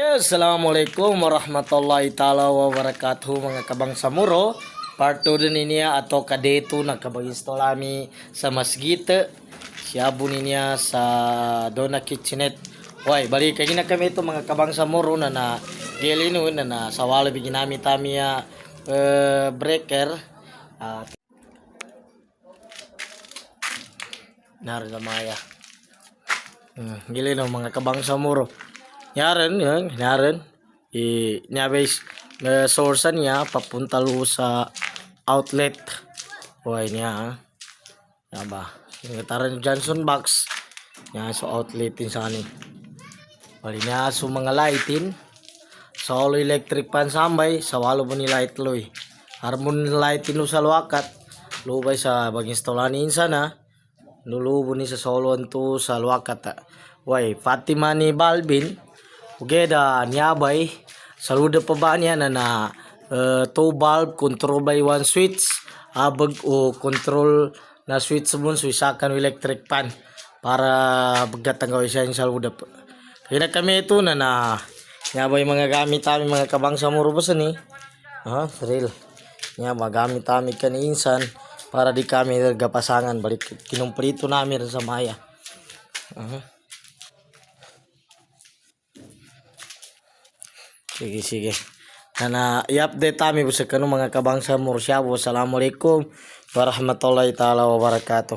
Assalamualaikum warahmatullahi taala wabarakatuh mga kabang samuro. Part 2 din niya ato kadeto nagkabag-installami sa masgita. Siabo niya sa Dona Kitchenette. Hoy, balik kay na kami ito mga kabang samuro na gelino na sawala bi ginamit tamiya breaker. Naramaya. Gelino mga kabang samuro. Yaran. Nyabes na source niya papunta lo sa outlet. Hoy niya. Yaba. Yung taran Johnson box. Niya sa outlet din sa ani. Bali niya so mga lightin. Sa all electric pan sambay sa walo mo ni light loy. Harmon lightin lo sa luwakat. Lubay sa bag-installanin sana. Nulubo ni sa solo to sa luwakat. Hoy, Fatima ni Balvin. Ugeda nyabay saluda pa ba niya na 2 bulb control by 1 switch abag o control na switch mo suisakan electric pan para bagatang gawin siya yung saluda pa. Kaya kami ito na nyabay mga gamit kami mga kabang sa murubasan ni real nya magamit kami kaninsan para di kami nagapasangan balik kinumplito namin sa maya. Sige. I-update kami sa kanong mga kabang sa Mursyabo. Assalamualaikum warahmatullahi taala wabarakatuh.